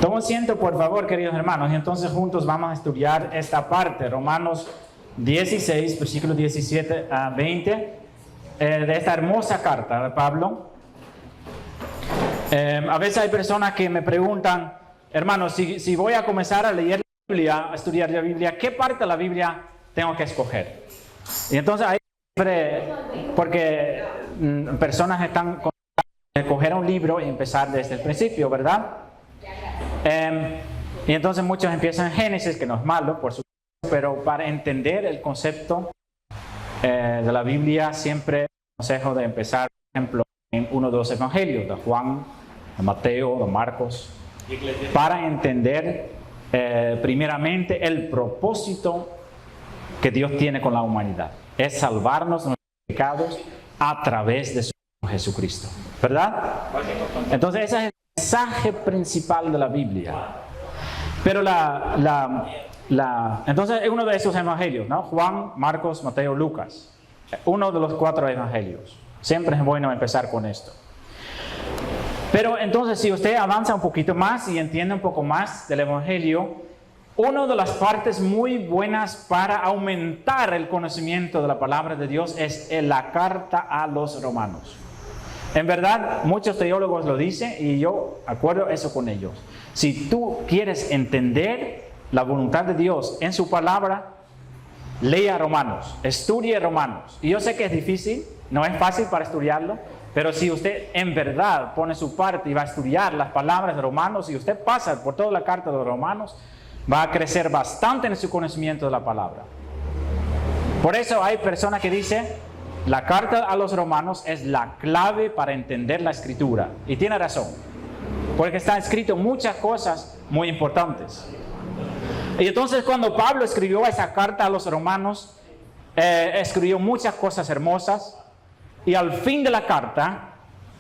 Toma asiento, por favor, queridos hermanos, y entonces juntos vamos a estudiar esta parte, Romanos 16, versículos 17 a 20, de esta hermosa carta de Pablo. A veces hay personas que me preguntan, hermanos, si voy a comenzar a leer la Biblia, a estudiar la Biblia, ¿qué parte de la Biblia tengo que escoger? Y entonces hay siempre, porque personas están con escoger un libro y empezar desde el principio, ¿verdad? Y entonces muchos empiezan en Génesis, que no es malo, por supuesto, pero para entender el concepto de la Biblia, siempre aconsejo de empezar, por ejemplo, en uno de los evangelios, de Juan, de Mateo, de Marcos, para entender primeramente el propósito que Dios tiene con la humanidad. Es salvarnos de nuestros pecados a través de su Hijo Jesucristo, ¿verdad? Entonces ese es el mensaje principal de la Biblia. Pero entonces es uno de esos evangelios, ¿no? Juan, Marcos, Mateo, Lucas. Uno de los 4 evangelios. Siempre es bueno empezar con esto. Pero entonces si usted avanza un poquito más y entiende un poco más del evangelio, una de las partes muy buenas para aumentar el conocimiento de la palabra de Dios es la carta a los romanos. En verdad, muchos teólogos lo dicen y yo acuerdo eso con ellos. Si tú quieres entender la voluntad de Dios en su palabra, lea Romanos, estudie Romanos. Y yo sé que es difícil, no es fácil para estudiarlo, pero si usted en verdad pone su parte y va a estudiar las palabras de Romanos, y usted pasa por toda la carta de los Romanos, va a crecer bastante en su conocimiento de la palabra. Por eso hay personas que dicen, la carta a los romanos es la clave para entender la escritura. Y tiene razón, porque está escrito muchas cosas muy importantes. Y entonces cuando Pablo escribió esa carta a los romanos, escribió muchas cosas hermosas. Y al fin de la carta,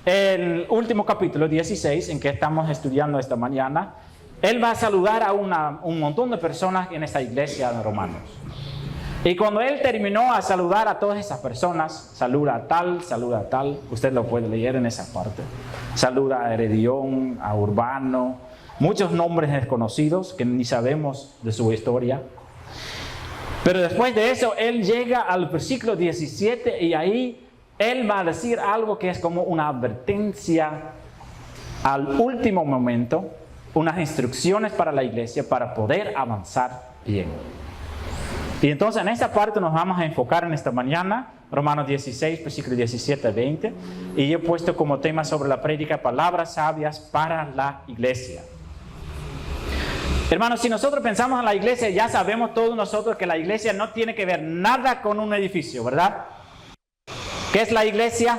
el último capítulo 16, en que estamos estudiando esta mañana, él va a saludar a un montón de personas en esta iglesia de Romanos. Y cuando él terminó a saludar a todas esas personas, saluda a tal, usted lo puede leer en esa parte. Saluda a Heredión, a Urbano, muchos nombres desconocidos que ni sabemos de su historia. Pero después de eso, él llega al versículo 17 y ahí él va a decir algo que es como una advertencia al último momento, unas instrucciones para la iglesia para poder avanzar bien. Y entonces en esta parte nos vamos a enfocar en esta mañana, Romanos 16, versículos 17 a 20, y yo he puesto como tema sobre la prédica palabras sabias para la iglesia. Hermanos, si nosotros pensamos en la iglesia, ya sabemos todos nosotros que la iglesia no tiene que ver nada con un edificio, ¿verdad? ¿Qué es la iglesia?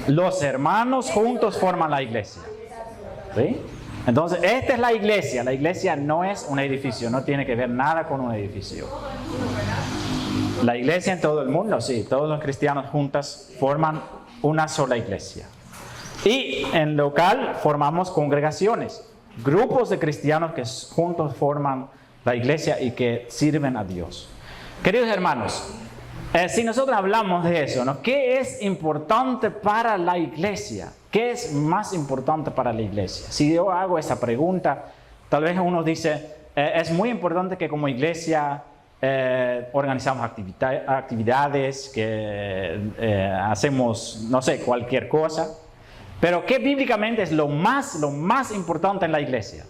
Los hermanos juntos forman la iglesia. ¿Sí? Entonces, esta es la iglesia. La iglesia no es un edificio, no tiene que ver nada con un edificio. La iglesia en todo el mundo, sí, todos los cristianos juntos forman una sola iglesia. Y en local formamos congregaciones, grupos de cristianos que juntos forman la iglesia y que sirven a Dios. Queridos hermanos, si nosotros hablamos de eso, ¿no? ¿Qué es importante para la iglesia? ¿Qué es más importante para la iglesia? Si yo hago esa pregunta, tal vez uno dice, es muy importante que como iglesia organizamos actividades, que hacemos, no sé, cualquier cosa. Pero ¿qué bíblicamente es lo más importante en la iglesia?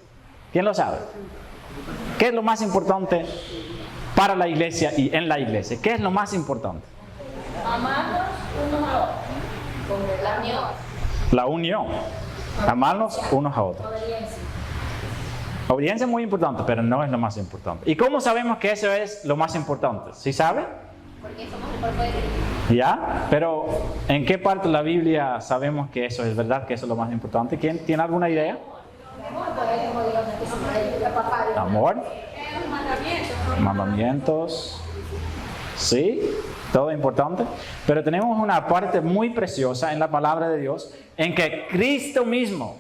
¿Quién lo sabe? ¿Qué es lo más importante para la iglesia y en la iglesia? ¿Qué es lo más importante? Amarnos unos a otros. La unión. La unión. Amarnos unos a otros. Obediencia es muy importante, pero no es lo más importante. ¿Y cómo sabemos que eso es lo más importante? ¿Sí sabe? Porque somos el cuerpo de Cristo. ¿Ya? Pero ¿en qué parte de la Biblia sabemos que eso es verdad, que eso es lo más importante? ¿Quién tiene alguna idea? Amor. Mandamientos. Sí, todo importante. Pero tenemos una parte muy preciosa en la palabra de Dios en que Cristo mismo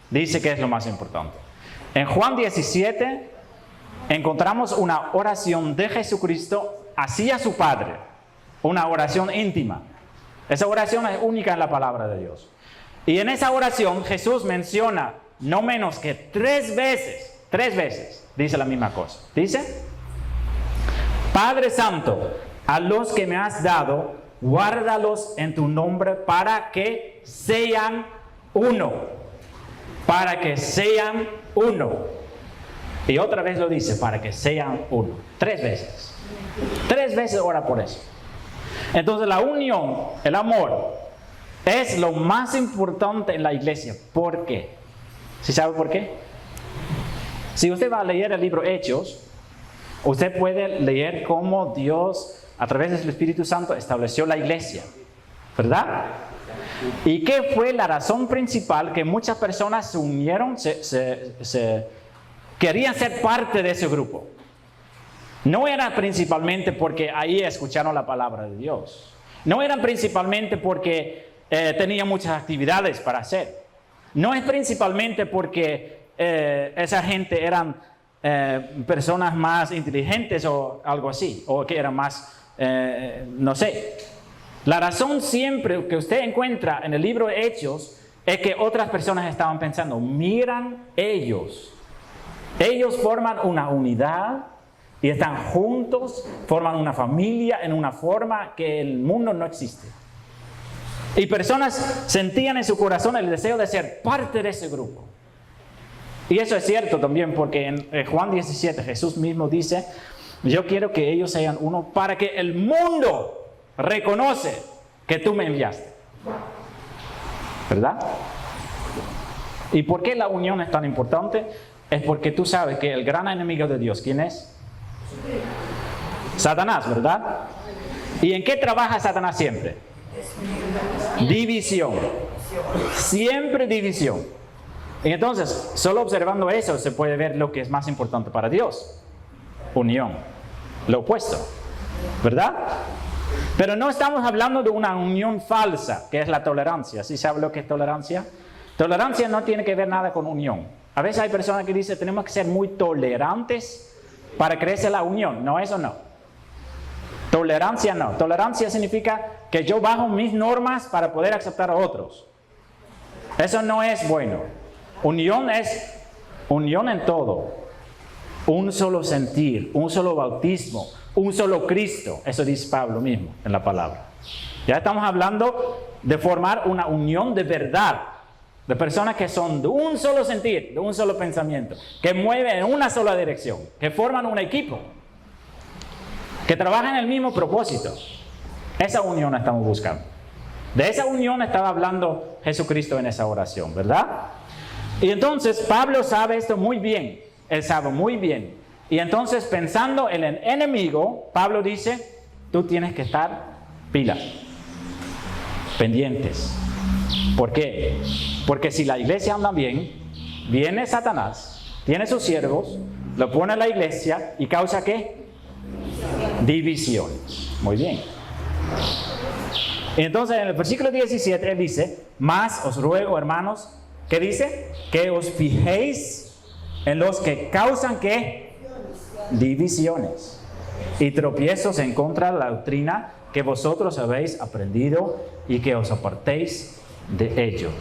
dice que es lo más importante. En Juan 17 encontramos una oración de Jesucristo hacia su Padre. Una oración íntima. Esa oración es única en la palabra de Dios. Y en esa oración Jesús menciona no menos que 3 veces, dice la misma cosa. Dice: Padre Santo, a los que me has dado, guárdalos en tu nombre para que sean uno. Para que sean uno. Y otra vez lo dice: para que sean uno. 3 veces. 3 veces ora por eso. Entonces la unión, el amor, es lo más importante en la iglesia. ¿Por qué? ¿Sí sabe por qué? Si usted va a leer el libro Hechos, usted puede leer cómo Dios, a través del Espíritu Santo, estableció la iglesia, ¿verdad? ¿Y qué fue la razón principal que muchas personas se unieron, querían ser parte de ese grupo? No era principalmente porque ahí escucharon la palabra de Dios. No era principalmente porque tenían muchas actividades para hacer. No es principalmente porque esa gente eran personas más inteligentes o algo así, o que eran más, no sé. La razón siempre que usted encuentra en el libro de Hechos es que otras personas estaban pensando: miran ellos forman una unidad y están juntos, forman una familia en una forma que el mundo no existe. Y personas sentían en su corazón el deseo de ser parte de ese grupo. Y eso es cierto también, porque en Juan 17 Jesús mismo dice: yo quiero que ellos sean uno para que el mundo reconoce que tú me enviaste. ¿Verdad? ¿Y por qué la unión es tan importante? Es porque tú sabes que el gran enemigo de Dios, ¿quién es? Satanás, ¿verdad? ¿Y en qué trabaja Satanás siempre? División. Siempre división. Y entonces, solo observando eso se puede ver lo que es más importante para Dios: unión. Lo opuesto, ¿verdad? Pero no estamos hablando de una unión falsa, que es la tolerancia. ¿Sí sabe lo que es tolerancia? Tolerancia no tiene que ver nada con unión. A veces hay personas que dicen: tenemos que ser muy tolerantes para crecer la unión. No, eso no. Tolerancia no. Tolerancia significa que yo bajo mis normas para poder aceptar a otros. Eso no es bueno. Unión es unión en todo. Un solo sentir, un solo bautismo, un solo Cristo. Eso dice Pablo mismo en la palabra. Ya estamos hablando de formar una unión de verdad. De personas que son de un solo sentir, de un solo pensamiento, que mueven en una sola dirección, que forman un equipo, que trabajan en el mismo propósito. Esa unión estamos buscando. De esa unión estaba hablando Jesucristo en esa oración, ¿verdad? Y entonces Pablo sabe esto muy bien. Él sabe muy bien. Y entonces, pensando en el enemigo, Pablo dice: tú tienes que estar pilas, pendientes. ¿Por qué? Porque si la iglesia anda bien, viene Satanás, tiene sus siervos, lo pone en la iglesia y causa ¿qué? Divisiones. Muy bien. Entonces en el versículo 17 él dice: mas os ruego, hermanos, ¿qué dice? Que os fijéis en los que causan ¿qué? Divisiones y tropiezos en contra de la doctrina que vosotros habéis aprendido, y que os apartéis de ellos.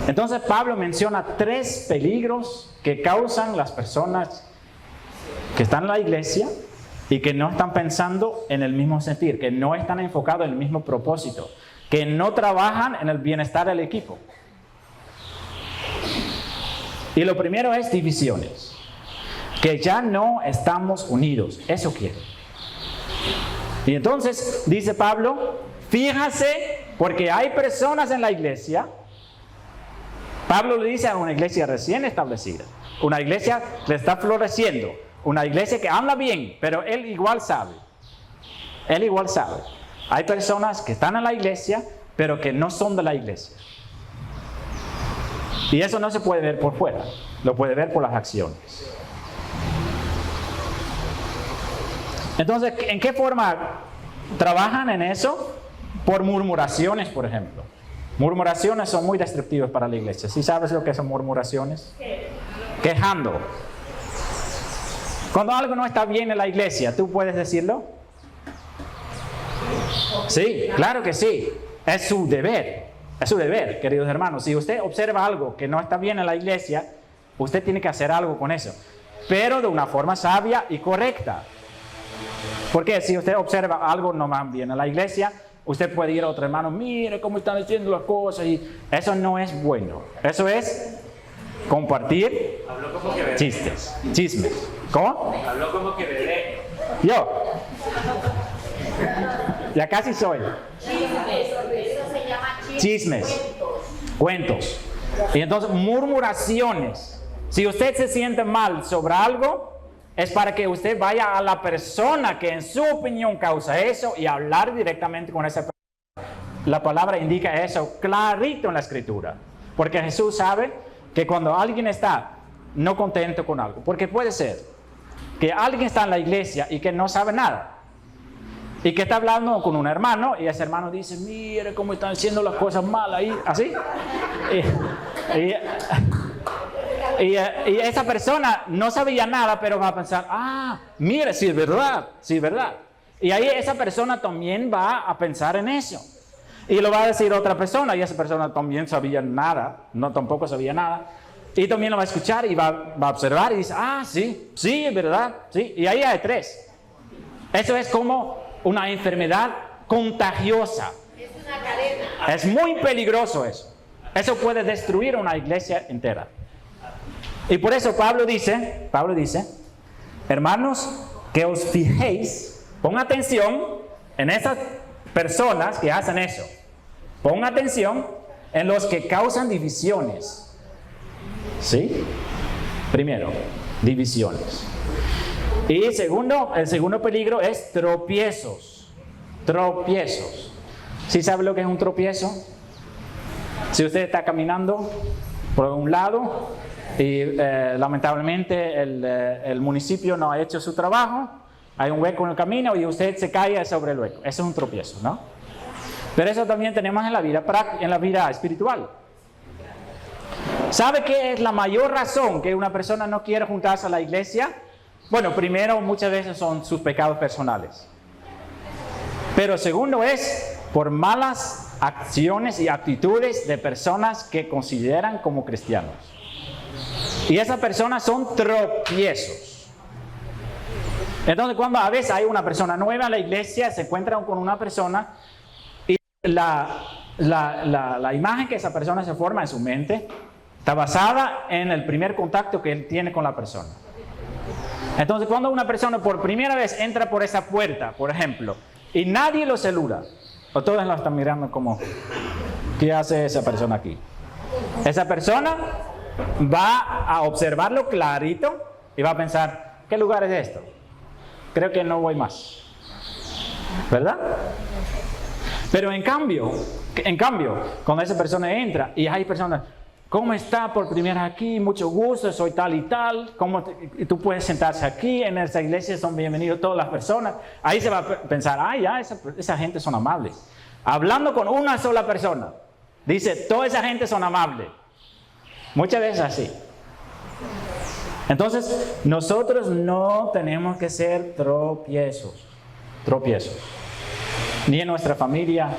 Entonces Pablo menciona 3 peligros que causan las personas que están en la iglesia y que no están pensando en el mismo sentir, que no están enfocados en el mismo propósito, que no trabajan en el bienestar del equipo. Y lo primero es divisiones, que ya no estamos unidos. Eso quiere. Y entonces dice Pablo: fíjase, porque hay personas en la iglesia. Pablo le dice a una iglesia recién establecida, una iglesia que está floreciendo, una iglesia que habla bien, pero él igual sabe. Él igual sabe. Hay personas que están en la iglesia, pero que no son de la iglesia. Y eso no se puede ver por fuera, lo puede ver por las acciones. Entonces, ¿en qué forma trabajan en eso? Por murmuraciones, por ejemplo. Murmuraciones son muy destructivas para la iglesia. ¿Sí sabes lo que son murmuraciones? Quejando. Cuando algo no está bien en la iglesia, ¿tú puedes decirlo? Sí, claro que sí. Es su deber. Es su deber, queridos hermanos. Si usted observa algo que no está bien en la iglesia, usted tiene que hacer algo con eso. Pero de una forma sabia y correcta. Porque si usted observa algo no va bien en la iglesia, usted puede ir a otro hermano, mire cómo están diciendo las cosas. Y eso no es bueno. Eso es compartir chismes. ¿Cómo? Habló como que bebé. Yo. Ya casi soy. Eso se llama Chismes. Cuentos. Y entonces murmuraciones. Si usted se siente mal sobre algo, es para que usted vaya a la persona que en su opinión causa eso y hablar directamente con esa persona. La palabra indica eso clarito en la escritura. Porque Jesús sabe que cuando alguien está no contento con algo, porque puede ser que alguien está en la iglesia y que no sabe nada. Y que está hablando con un hermano y ese hermano dice, mire cómo están haciendo las cosas mal ahí, así. Y esa persona no sabía nada, pero va a pensar, mire, sí es verdad, sí es verdad. Y ahí esa persona también va a pensar en eso. Y lo va a decir otra persona y esa persona también sabía nada, tampoco sabía nada. Y también lo va a escuchar y va a observar y dice, sí, es verdad, sí. Y ahí hay tres. Eso es como una enfermedad contagiosa. Es una cadena. Es muy peligroso eso. Eso puede destruir una iglesia entera. Y por eso Pablo dice, hermanos, que os fijéis, pon atención en esas personas que hacen eso. Pon atención en los que causan divisiones. ¿Sí? Primero, divisiones. Y segundo, el segundo peligro es tropiezos. Tropiezos. ¿Sí sabe lo que es un tropiezo? Si usted está caminando por un lado y lamentablemente el municipio no ha hecho su trabajo, hay un hueco en el camino y usted se cae sobre el hueco. Eso es un tropiezo, ¿no? Pero eso también tenemos en la vida espiritual. ¿Sabe qué es la mayor razón que una persona no quiere juntarse a la iglesia? Bueno, primero, muchas veces son sus pecados personales. Pero segundo es por malas acciones y actitudes de personas que consideran como cristianos. Y esas personas son tropiezos. Entonces, cuando a veces hay una persona nueva en la iglesia, se encuentran con una persona y la imagen que esa persona se forma en su mente está basada en el primer contacto que él tiene con la persona. Entonces, cuando una persona por primera vez entra por esa puerta, por ejemplo, y nadie lo saluda, o todos lo están mirando como, ¿qué hace esa persona aquí? Esa persona va a observarlo clarito y va a pensar, ¿qué lugar es esto? Creo que no voy más. ¿Verdad? Pero en cambio, cuando esa persona entra y hay personas, ¿cómo está por primera vez aquí? Mucho gusto, soy tal y tal. Tú puedes sentarse aquí, en esta iglesia son bienvenidos todas las personas. Ahí se va a pensar, esa gente son amables. Hablando con una sola persona, dice, toda esa gente son amables. Muchas veces así. Entonces, nosotros no tenemos que ser tropiezos. Ni en nuestra familia.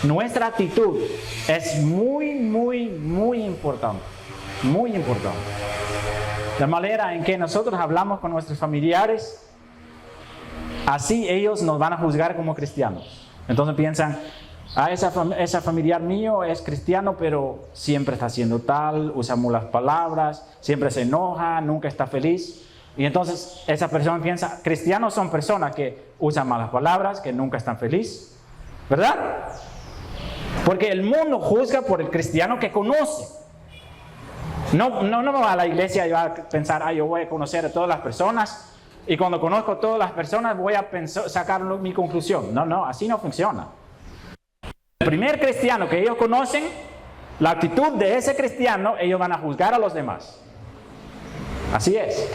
Nuestra actitud es muy, muy, muy importante. Muy importante. La manera en que nosotros hablamos con nuestros familiares, así ellos nos van a juzgar como cristianos. Entonces piensan, ese familiar mío es cristiano, pero siempre está haciendo tal, usa malas palabras, siempre se enoja, nunca está feliz. Y entonces esa persona piensa, cristianos son personas que usan malas palabras, que nunca están felices. ¿Verdad? Porque el mundo juzga por el cristiano que conoce. No va a la iglesia y va a pensar, yo voy a conocer a todas las personas y cuando conozco a todas las personas voy a sacar mi conclusión. No, así no funciona. El primer cristiano que ellos conocen, la actitud de ese cristiano, ellos van a juzgar a los demás. Así es.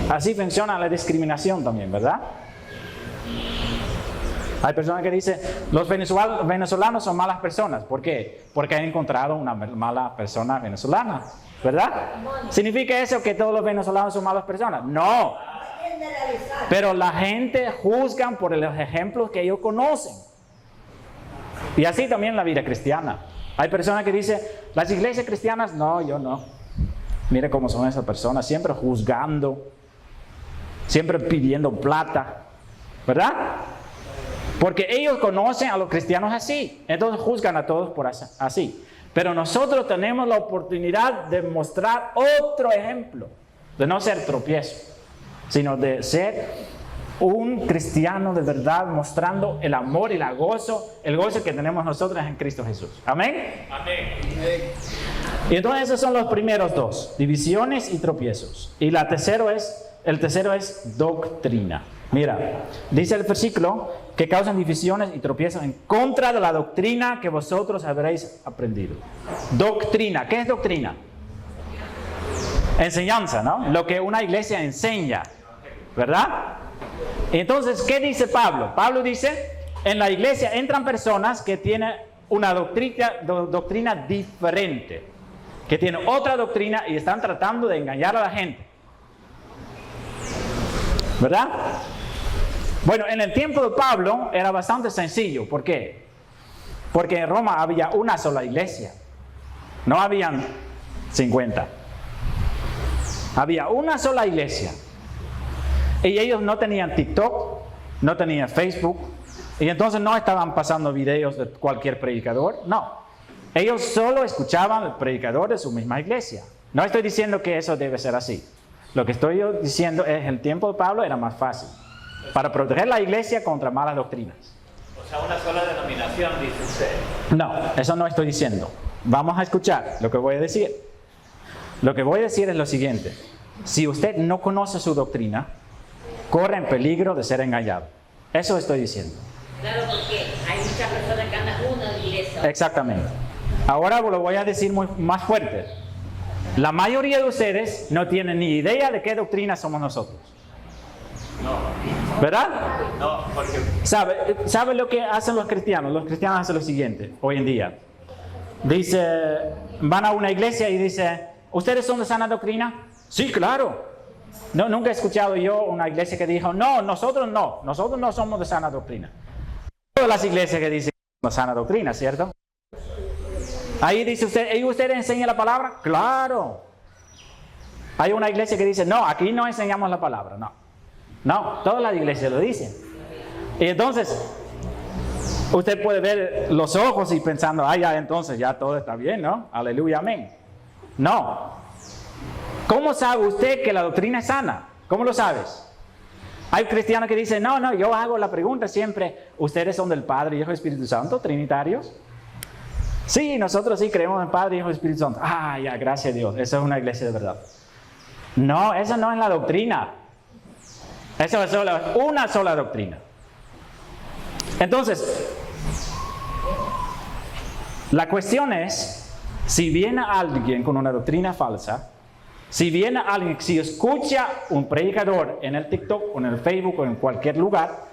Así funciona la discriminación también, ¿verdad? Hay personas que dicen, los venezolanos son malas personas. ¿Por qué? Porque han encontrado una mala persona venezolana, ¿verdad? ¿Significa eso que todos los venezolanos son malas personas? No. Pero la gente juzga por los ejemplos que ellos conocen. Y así también la vida cristiana. Hay personas que dicen, las iglesias cristianas, no, yo no. Mire cómo son esas personas, siempre juzgando, siempre pidiendo plata, ¿verdad? Porque ellos conocen a los cristianos así, entonces juzgan a todos por así. Pero nosotros tenemos la oportunidad de mostrar otro ejemplo, de no ser tropiezo, sino de ser un cristiano de verdad, mostrando el amor y el gozo que tenemos nosotros en Cristo Jesús. ¿Amén? Amén. Y entonces esos son los primeros dos, divisiones y tropiezos. Y el tercero es doctrina. Mira, dice el versículo que causan divisiones y tropiezos en contra de la doctrina que vosotros habréis aprendido. Doctrina, ¿qué es doctrina? Enseñanza, ¿no? Lo que una iglesia enseña, ¿verdad? Entonces, ¿qué dice Pablo? Pablo dice, en la iglesia entran personas que tienen una doctrina diferente, que tienen otra doctrina y están tratando de engañar a la gente, ¿verdad? Bueno, en el tiempo de Pablo era bastante sencillo. ¿Por qué? Porque en Roma había una sola iglesia, no habían 50. Había una sola iglesia. Y ellos no tenían TikTok, no tenían Facebook, y entonces no estaban pasando videos de cualquier predicador, no. Ellos solo escuchaban al predicador de su misma iglesia. No estoy diciendo que eso debe ser así. Lo que estoy diciendo es que el tiempo de Pablo era más fácil, para proteger la iglesia contra malas doctrinas. O sea, una sola denominación, dice usted. No, eso no estoy diciendo. Vamos a escuchar lo que voy a decir. Lo que voy a decir es lo siguiente. Si usted no conoce su doctrina, corre en peligro de ser engañado. Eso estoy diciendo. Claro, porque hay muchas personas que andan una iglesia. Exactamente. Ahora lo voy a decir más fuerte. La mayoría de ustedes no tienen ni idea de qué doctrina somos nosotros. No. ¿Verdad? No, porque... ¿Sabe lo que hacen los cristianos? Los cristianos hacen lo siguiente, hoy en día. Van a una iglesia y dice, ¿ustedes son de sana doctrina? Sí, claro. No, nunca he escuchado yo una iglesia que dijo, no nosotros no somos de sana doctrina. Todas las iglesias que dicen de sana doctrina, ¿cierto? Ahí dice usted, ¿y usted enseña la palabra? Claro. Hay una iglesia que dice, no, aquí no enseñamos la palabra, no, todas las iglesias lo dicen. Y entonces, usted puede ver los ojos y pensando, ya entonces ya todo está bien, ¿no? Aleluya, amén. No. ¿Cómo sabe usted que la doctrina es sana? ¿Cómo lo sabes? Hay cristianos que dicen, no, yo hago la pregunta siempre, ¿ustedes son del Padre, Hijo y Espíritu Santo, trinitarios? Sí, nosotros sí creemos en Padre, Hijo y Espíritu Santo. Ya, gracias a Dios, esa es una iglesia de verdad. No, esa no es la doctrina. Esa es una sola doctrina. Entonces, la cuestión es, si viene alguien con una doctrina falsa, si escucha un predicador en el TikTok o en el Facebook o en cualquier lugar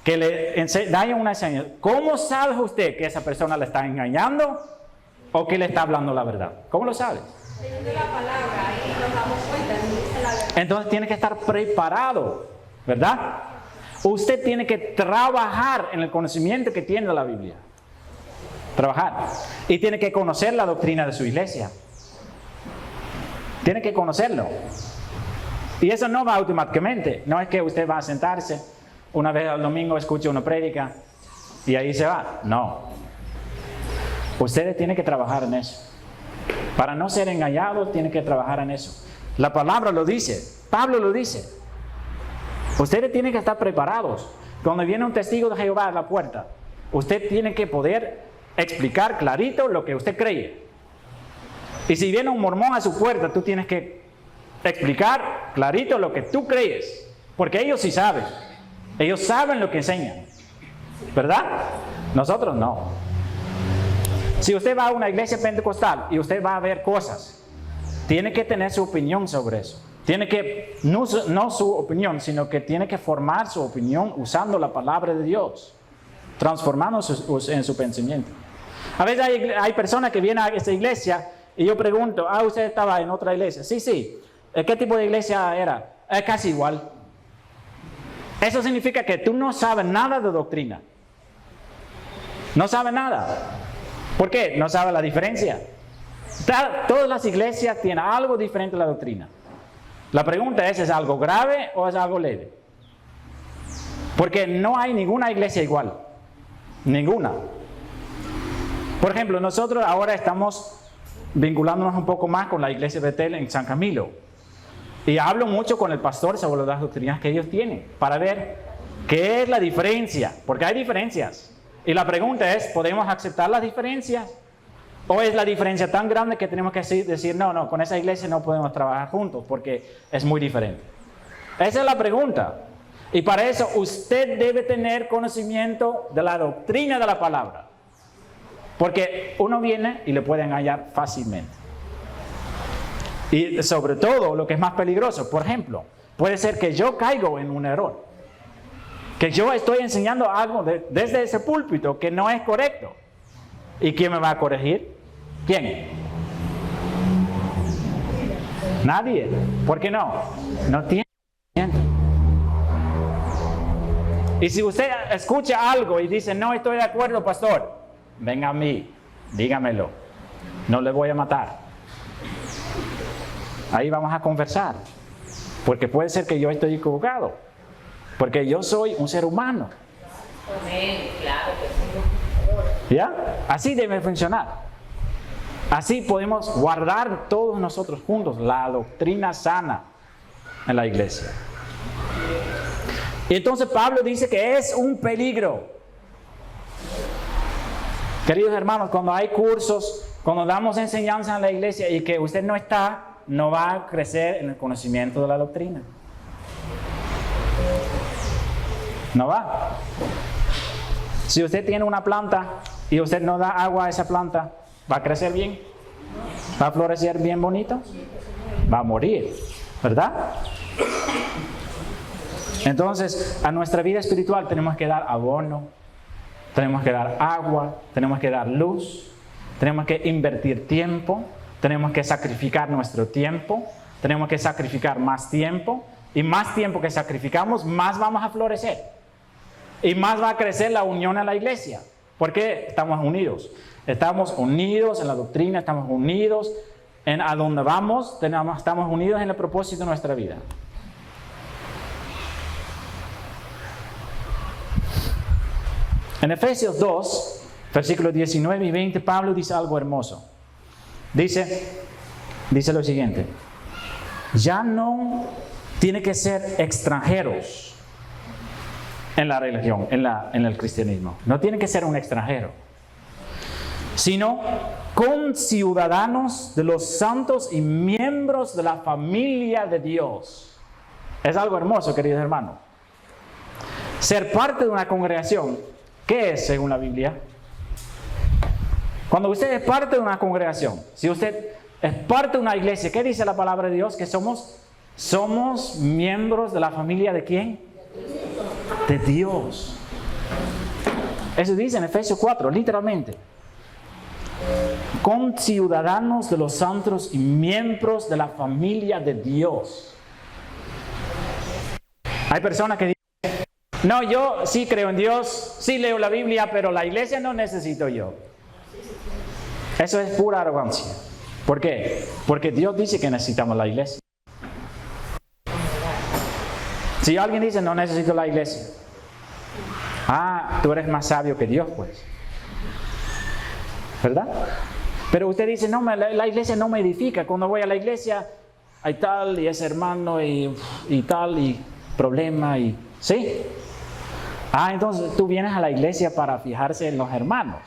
que le da una enseñanza, ¿cómo sabe usted que esa persona le está engañando o que le está hablando la verdad? ¿Cómo lo sabe? Teniendo la palabra y nos damos cuenta, dice la verdad. Entonces tiene que estar preparado, ¿verdad? Usted tiene que trabajar en el conocimiento que tiene de la Biblia. Trabajar. Y tiene que conocer la doctrina de su iglesia. Tiene que conocerlo. Y eso no va automáticamente. No es que usted va a sentarse una vez al domingo, escuche una prédica y ahí se va. No. Ustedes tienen que trabajar en eso. Para no ser engañados, tienen que trabajar en eso. La palabra lo dice. Pablo lo dice. Ustedes tienen que estar preparados. Cuando viene un testigo de Jehová a la puerta, usted tiene que poder explicar clarito lo que usted cree. Y si viene un mormón a su puerta, tú tienes que explicar clarito lo que tú crees. Porque ellos sí saben. Ellos saben lo que enseñan. ¿Verdad? Nosotros no. Si usted va a una iglesia pentecostal y usted va a ver cosas, tiene que tener su opinión sobre eso. Tiene que, no su opinión, sino que tiene que formar su opinión usando la palabra de Dios. Transformándose en su pensamiento. A veces hay personas que vienen a esta iglesia y yo pregunto, ¿usted estaba en otra iglesia? Sí. ¿Qué tipo de iglesia era? Casi igual. Eso significa que tú no sabes nada de doctrina. No sabes nada. ¿Por qué? No sabes la diferencia. Todas las iglesias tienen algo diferente a la doctrina. La pregunta ¿es algo grave o es algo leve? Porque no hay ninguna iglesia igual. Ninguna. Por ejemplo, nosotros ahora estamos vinculándonos un poco más con la iglesia de Betel en San Camilo. Y hablo mucho con el pastor sobre las doctrinas que ellos tienen, para ver qué es la diferencia, porque hay diferencias. Y la pregunta es, ¿podemos aceptar las diferencias? ¿O es la diferencia tan grande que tenemos que decir, no, con esa iglesia no podemos trabajar juntos, porque es muy diferente? Esa es la pregunta. Y para eso usted debe tener conocimiento de la doctrina de la palabra. Porque uno viene y le puede engañar fácilmente. Y sobre todo, lo que es más peligroso, por ejemplo, puede ser que yo caigo en un error. Que yo estoy enseñando algo desde ese púlpito que no es correcto. ¿Y quién me va a corregir? ¿Quién? Nadie. ¿Por qué no? No tiene. Y si usted escucha algo y dice, no estoy de acuerdo, pastor, venga a mí, dígamelo. No le voy a matar. Ahí vamos a conversar. Porque puede ser que yo estoy equivocado. Porque yo soy un ser humano. Claro que sí. ¿Ya? Así debe funcionar. Así podemos guardar todos nosotros juntos la doctrina sana en la iglesia. Y entonces Pablo dice que es un peligro. Queridos hermanos, cuando hay cursos, cuando damos enseñanza en la iglesia y que usted no está, no va a crecer en el conocimiento de la doctrina. No va. Si usted tiene una planta y usted no da agua a esa planta, ¿va a crecer bien? ¿Va a florecer bien bonito? Va a morir, ¿verdad? Entonces, a nuestra vida espiritual tenemos que dar abono, tenemos que dar agua, tenemos que dar luz, tenemos que invertir tiempo, tenemos que sacrificar nuestro tiempo, tenemos que sacrificar más tiempo, y más tiempo que sacrificamos, más vamos a florecer. Y más va a crecer la unión a la iglesia. Porque estamos unidos. Estamos unidos en la doctrina, estamos unidos en a donde vamos, estamos unidos en el propósito de nuestra vida. En Efesios 2, versículos 19 y 20, Pablo dice algo hermoso. Dice lo siguiente: ya no tiene que ser extranjeros en la religión, en el cristianismo. No tiene que ser un extranjero, sino conciudadanos de los santos y miembros de la familia de Dios. Es algo hermoso, queridos hermanos. Ser parte de una congregación, ¿qué es según la Biblia? Cuando usted es parte de una congregación, si usted es parte de una iglesia, ¿qué dice la palabra de Dios? Que somos miembros de la familia ¿de quién? De Dios. Eso dice en Efesios 4, literalmente. Conciudadanos de los santos y miembros de la familia de Dios. Hay personas que dicen, no, yo sí creo en Dios, sí leo la Biblia, pero la iglesia no necesito yo. Eso es pura arrogancia. ¿Por qué? Porque Dios dice que necesitamos la iglesia. Si alguien dice, no necesito la iglesia, tú eres más sabio que Dios, pues. ¿Verdad? Pero usted dice, no, la iglesia no me edifica. Cuando voy a la iglesia, hay tal, y ese hermano, y tal, y problema, y... ¿Sí? Entonces tú vienes a la iglesia para fijarse en los hermanos.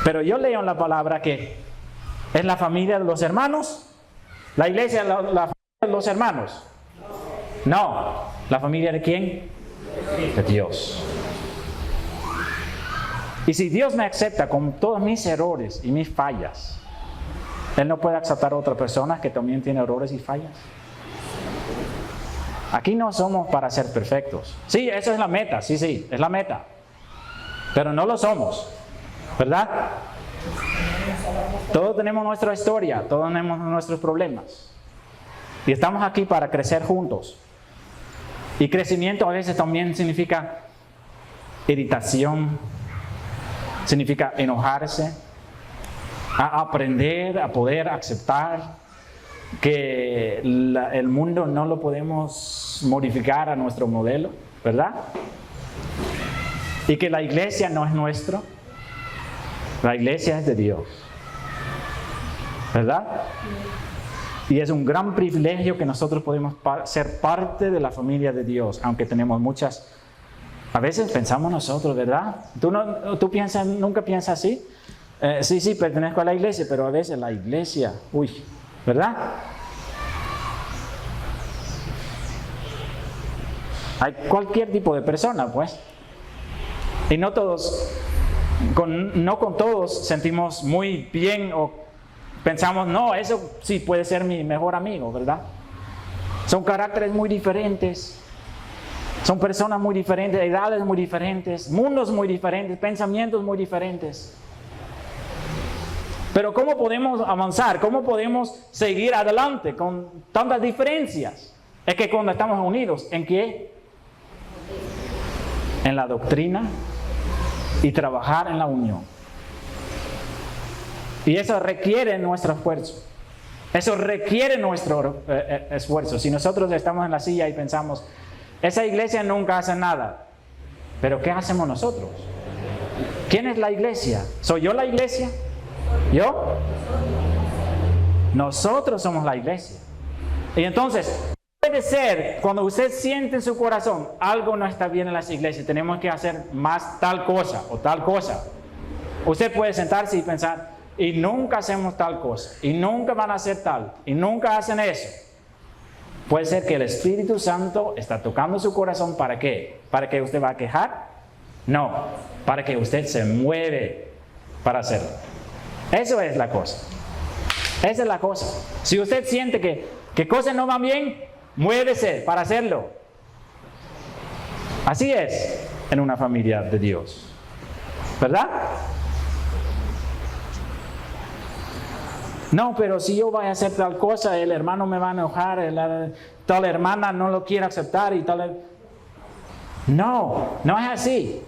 Pero yo leo en la palabra que es la familia de los hermanos. La iglesia es la familia de los hermanos. No, ¿la familia de quién? De Dios. Y si Dios me acepta con todos mis errores y mis fallas, Él no puede aceptar a otra persona que también tiene errores y fallas. Aquí no somos para ser perfectos. Sí, esa es la meta, sí, es la meta. Pero no lo somos, ¿verdad? Todos tenemos nuestra historia, todos tenemos nuestros problemas. Y estamos aquí para crecer juntos. Y crecimiento a veces también significa irritación, significa enojarse, a aprender, a poder aceptar que el mundo no lo podemos modificar a nuestro modelo, ¿verdad? Y que la iglesia no es nuestro, la iglesia es de Dios, ¿verdad? Y es un gran privilegio que nosotros podemos ser parte de la familia de Dios, aunque tenemos muchas. A veces pensamos nosotros, ¿verdad? ¿Tú nunca piensas así? Sí, pertenezco a la iglesia, pero a veces la iglesia, ¿verdad? Hay cualquier tipo de persona, pues. Y no con todos sentimos muy bien o pensamos, no, eso sí puede ser mi mejor amigo, ¿verdad? Son caracteres muy diferentes, son personas muy diferentes, edades muy diferentes, mundos muy diferentes, pensamientos muy diferentes. Pero ¿cómo podemos avanzar? ¿Cómo podemos seguir adelante con tantas diferencias? Es que cuando estamos unidos, ¿en qué? En la doctrina y trabajar en la unión. Y eso requiere nuestro esfuerzo. Eso requiere nuestro esfuerzo. Si nosotros estamos en la silla y pensamos, esa iglesia nunca hace nada, pero ¿qué hacemos nosotros? ¿Quién es la iglesia? ¿Soy yo la iglesia? ¿Yo? Nosotros somos la iglesia. Y entonces, puede ser, cuando usted siente en su corazón, algo no está bien en las iglesias, tenemos que hacer más tal cosa o tal cosa. Usted puede sentarse y pensar, y nunca hacemos tal cosa, y nunca van a hacer tal, y nunca hacen eso. Puede ser que el Espíritu Santo está tocando su corazón, ¿para qué? ¿Para que usted va a quejar? No, para que usted se mueve para hacerlo. Eso es la cosa. Esa es la cosa. Si usted siente que cosas no van bien, muévese para hacerlo. Así es en una familia de Dios, ¿verdad? No, pero si yo voy a hacer tal cosa, el hermano me va a enojar, tal hermana no lo quiere aceptar y tal. No es así.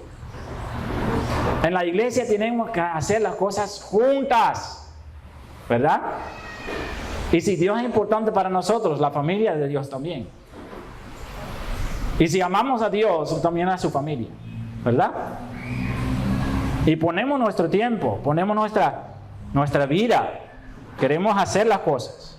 En la iglesia tenemos que hacer las cosas juntas, ¿verdad? Y si Dios es importante para nosotros, la familia de Dios también. Y si amamos a Dios, también a su familia, ¿verdad? Y ponemos nuestro tiempo, ponemos nuestra vida. Queremos hacer las cosas.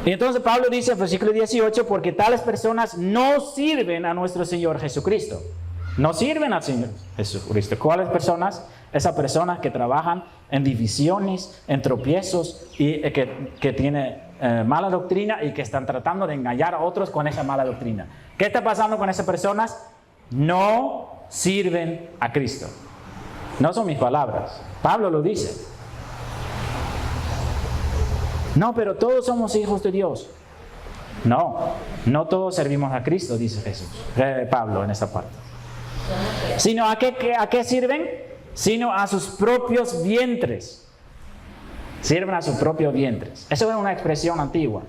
Y entonces Pablo dice en versículo 18, porque tales personas no sirven a nuestro Señor Jesucristo. No sirven al Señor Jesucristo. ¿Cuáles personas? Esas personas que trabajan en divisiones, en tropiezos y que tienen mala doctrina y que están tratando de engañar a otros con esa mala doctrina. ¿Qué está pasando con esas personas? No sirven a Cristo. No son mis palabras. Pablo lo dice. No, pero todos somos hijos de Dios. No todos servimos a Cristo, dice Pablo en esa parte. Sino ¿a qué sirven? Sino a sus propios vientres. Sirven a sus propios vientres. Eso es una expresión antigua.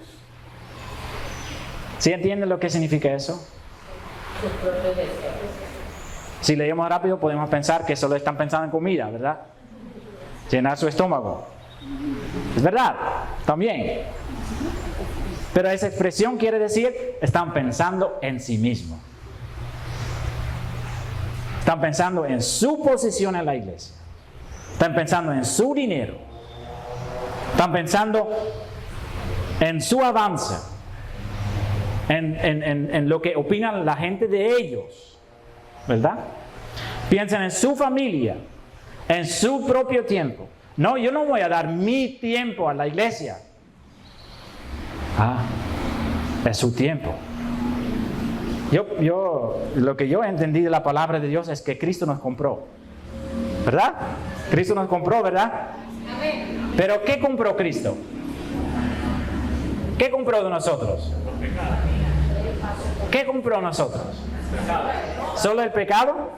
¿Sí entienden lo que significa eso? Si leemos rápido podemos pensar que solo están pensando en comida, ¿verdad? Llenar su estómago. Es verdad, también. Pero esa expresión quiere decir, están pensando en sí mismos. Están pensando en su posición en la iglesia. Están pensando en su dinero. Están pensando en su avance. En lo que opinan la gente de ellos. ¿Verdad? Piensan en su familia. En su propio tiempo. No, yo no voy a dar mi tiempo a la iglesia. Es su tiempo. Lo que yo entendí de la palabra de Dios es que Cristo nos compró. ¿Verdad? Cristo nos compró, ¿verdad? Pero ¿qué compró Cristo? ¿Qué compró de nosotros? ¿Qué compró nosotros? ¿Solo el pecado?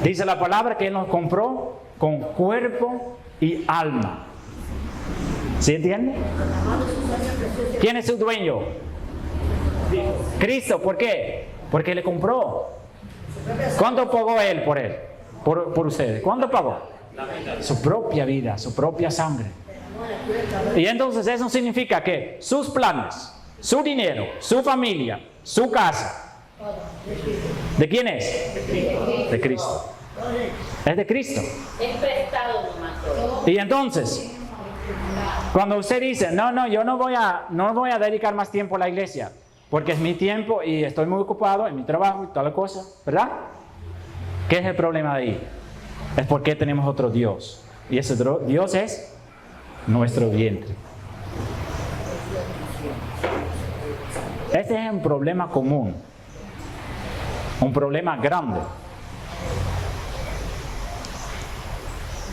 Dice la palabra que Él nos compró con cuerpo y alma. ¿Sí entiende? ¿Quién es su dueño? Cristo. ¿Por qué? Porque le compró. ¿Cuánto pagó Él por él? Por ustedes. ¿Cuánto pagó? Su propia vida, su propia sangre. Y entonces eso significa que sus planes, su dinero, su familia, su casa, ¿de quién es? De Cristo. Es de Cristo. Es prestado nomás. Y entonces, cuando usted dice, no, yo no voy a dedicar más tiempo a la iglesia, porque es mi tiempo y estoy muy ocupado en mi trabajo y toda la cosa, ¿verdad? ¿Qué es el problema de ahí? Es porque tenemos otro Dios. Y ese Dios es nuestro vientre. Este es un problema común. Un problema grande.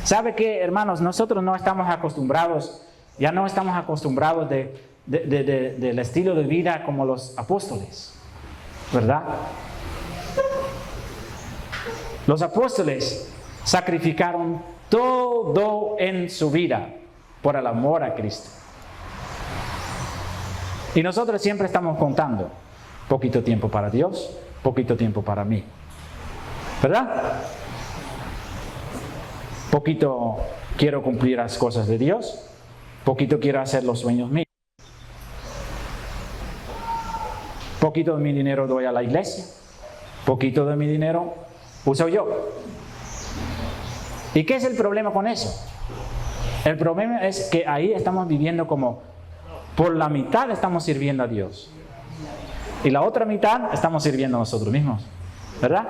¿Sabe qué, hermanos? Nosotros no estamos acostumbrados, ya no estamos acostumbrados del estilo de vida como los apóstoles, ¿verdad? Los apóstoles sacrificaron todo en su vida por el amor a Cristo. Y nosotros siempre estamos contando, poquito tiempo para Dios, poquito tiempo para mí, ¿verdad? Poquito quiero cumplir las cosas de Dios, poquito quiero hacer los sueños míos. Poquito de mi dinero doy a la iglesia, poquito de mi dinero uso yo. ¿Y qué es el problema con eso? El problema es que ahí estamos viviendo como por la mitad estamos sirviendo a Dios y la otra mitad estamos sirviendo a nosotros mismos, ¿verdad?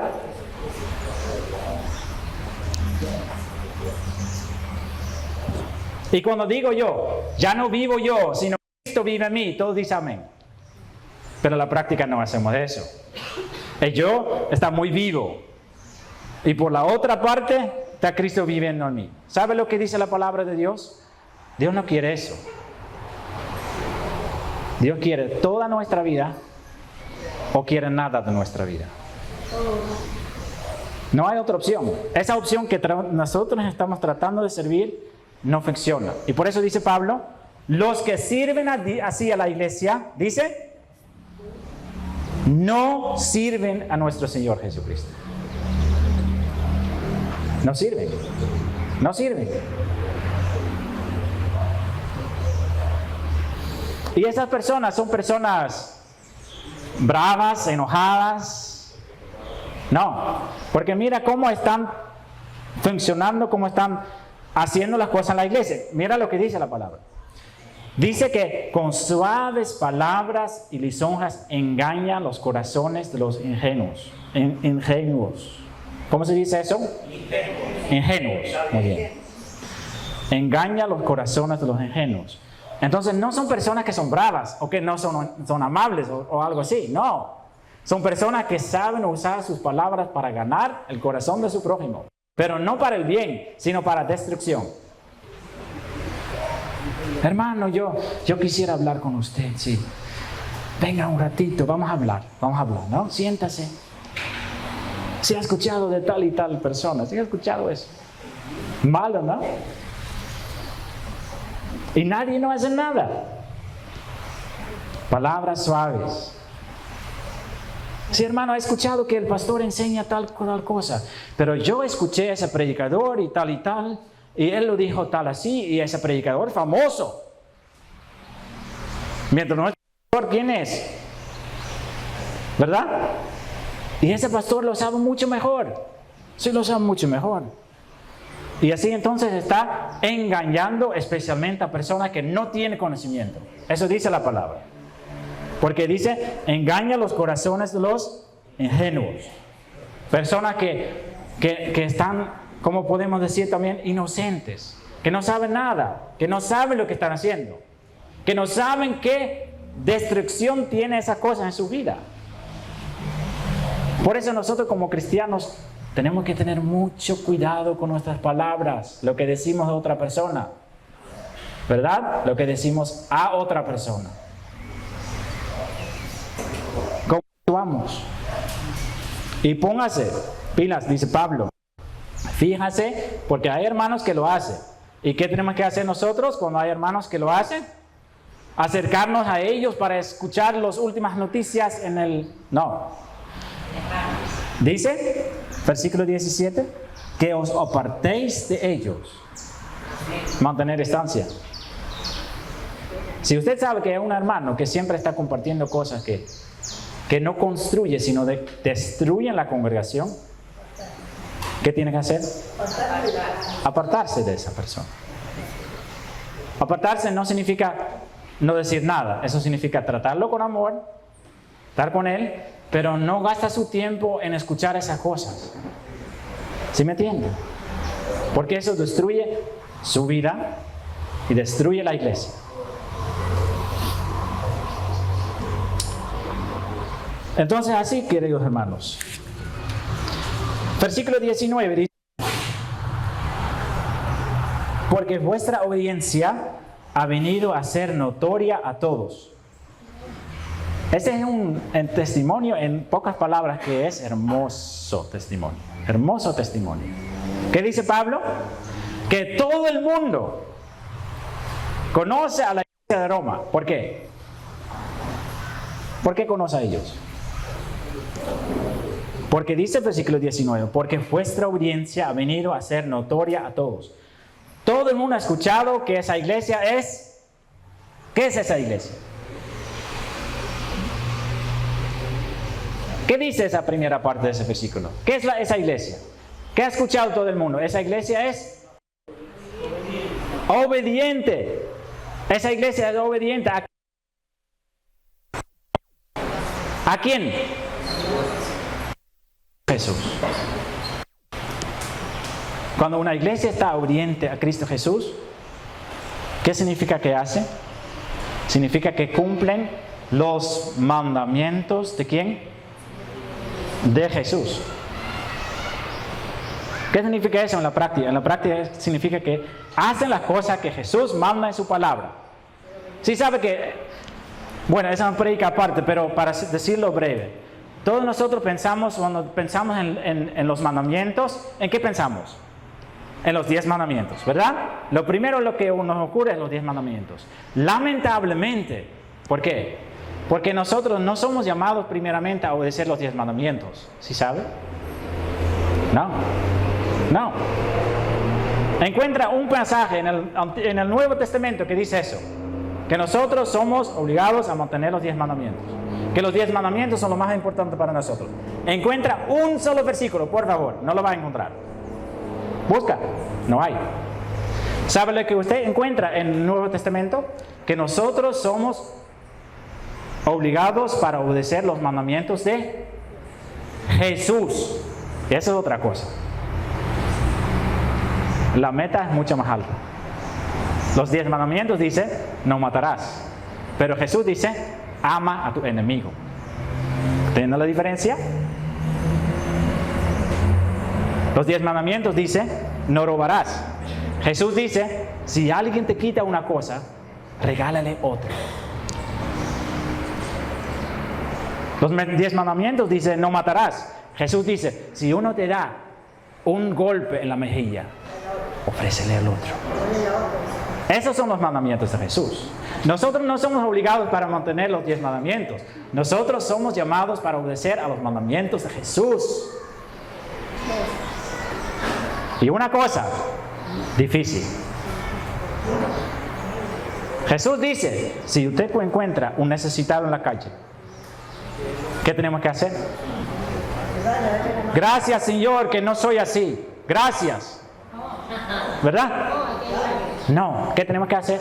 Y cuando digo yo, ya no vivo yo, sino Cristo vive en mí, todos dicen amén. Pero en la práctica no hacemos eso. El yo está muy vivo. Y por la otra parte, está Cristo viviendo en mí. ¿Sabe lo que dice la palabra de Dios? Dios no quiere eso. Dios quiere toda nuestra vida o quiere nada de nuestra vida. No hay otra opción. Esa opción que nosotros estamos tratando de servir no funciona. Y por eso dice Pablo, los que sirven así a la iglesia, dice, no sirven a nuestro Señor Jesucristo. No sirven. No sirven. Y esas personas son personas bravas, enojadas. No, porque mira cómo están funcionando, cómo están haciendo las cosas en la iglesia. Mira lo que dice la palabra. Dice que con suaves palabras y lisonjas engañan los corazones de los ingenuos. Ingenuos. ¿Cómo se dice eso? Ingenuos. Muy bien. Engaña los corazones de los ingenuos. Entonces no son personas que son bravas o que no son amables o algo así. No. Son personas que saben usar sus palabras para ganar el corazón de su prójimo. Pero no para el bien, sino para destrucción. Hermano, yo quisiera hablar con usted, sí. Venga un ratito, vamos a hablar, ¿no? Siéntase. ¿Se ha escuchado de tal y tal persona? ¿Se ha escuchado eso? Malo, ¿no? Y nadie no hace nada. Palabras suaves. Sí, hermano, he escuchado que el pastor enseña tal cosa, pero yo escuché a ese predicador y tal, y él lo dijo tal así, y ese predicador famoso. Mientras no es pastor, ¿quién es? ¿Verdad? Y ese pastor lo sabe mucho mejor. Sí, lo sabe mucho mejor. Y así entonces está engañando especialmente a personas que no tienen conocimiento. Eso dice la palabra. Porque dice, engaña los corazones de los ingenuos. Personas que están, como podemos decir también, inocentes. Que no saben nada. Que no saben lo que están haciendo. Que no saben qué destrucción tiene esa cosa en su vida. Por eso nosotros como cristianos tenemos que tener mucho cuidado con nuestras palabras. Lo que decimos de otra persona. ¿Verdad? Lo que decimos a otra persona. ¿Cómo actuamos? Y póngase pilas, dice Pablo. Fíjase, porque hay hermanos que lo hacen. ¿Y qué tenemos que hacer nosotros cuando hay hermanos que lo hacen? Acercarnos a ellos para escuchar las últimas noticias en el... No. Dice, versículo 17, que os apartéis de ellos. Mantener distancia. Si usted sabe que es un hermano que siempre está compartiendo cosas que no construye, sino destruyen la congregación, ¿qué tiene que hacer? Apartarse de esa persona. Apartarse no significa no decir nada. Eso significa tratarlo con amor, estar con él, pero no gasta su tiempo en escuchar esas cosas. ¿Sí me entienden? Porque eso destruye su vida y destruye la iglesia. Entonces así, queridos hermanos. Versículo 19 dice: porque vuestra obediencia ha venido a ser notoria a todos. Este es un testimonio, en pocas palabras, que es hermoso testimonio. Hermoso testimonio. ¿Qué dice Pablo? Que todo el mundo conoce a la iglesia de Roma. ¿Por qué? ¿Por qué conoce a ellos? Porque dice el versículo 19, porque vuestra obediencia ha venido a ser notoria a todos. Todo el mundo ha escuchado que esa iglesia es... ¿Qué es esa iglesia? ¿Qué dice esa primera parte de ese versículo? ¿Qué es esa iglesia? ¿Qué ha escuchado todo el mundo? Esa iglesia es obediente. Esa iglesia es obediente. ¿A quién? Jesús. Cuando una iglesia está obediente a Cristo Jesús, ¿qué significa que hace? Significa que cumplen los mandamientos ¿de quién? De Jesús. ¿Qué significa eso en la práctica? En la práctica significa que hacen las cosas que Jesús manda en su palabra. Sí sabe que, bueno, esa es una predica aparte, pero para decirlo breve, todos nosotros pensamos, cuando pensamos en los mandamientos, ¿en qué pensamos? En los 10 mandamientos, ¿verdad? Lo primero lo que nos ocurre es los 10 mandamientos. Lamentablemente, ¿por qué? Porque nosotros no somos llamados primeramente a obedecer los 10 mandamientos. ¿Sí sabe? No. Encuentra un pasaje en el Nuevo Testamento que dice eso. Que nosotros somos obligados a mantener los 10 mandamientos. Que los 10 mandamientos son lo más importante para nosotros. Encuentra un solo versículo, por favor. No lo va a encontrar. Busca. No hay. ¿Sabe lo que usted encuentra en el Nuevo Testamento? Que nosotros somos obligados para obedecer los mandamientos de Jesús. Eso es otra cosa. La meta es mucho más alta. Los 10 mandamientos dice, no matarás. Pero Jesús dice, ama a tu enemigo. ¿Entienden la diferencia? Los 10 mandamientos dice, no robarás. Jesús dice, si alguien te quita una cosa, regálale otra. Los 10 mandamientos dice, no matarás. Jesús dice, si uno te da un golpe en la mejilla, ofrécele al otro. Esos son los mandamientos de Jesús. Nosotros no somos obligados para mantener los 10 mandamientos. Nosotros somos llamados para obedecer a los mandamientos de Jesús. Y una cosa difícil. Jesús dice, si usted encuentra un necesitado en la calle, ¿qué tenemos que hacer? Gracias, Señor, que no soy así. Gracias. ¿Verdad? No. ¿Qué tenemos que hacer?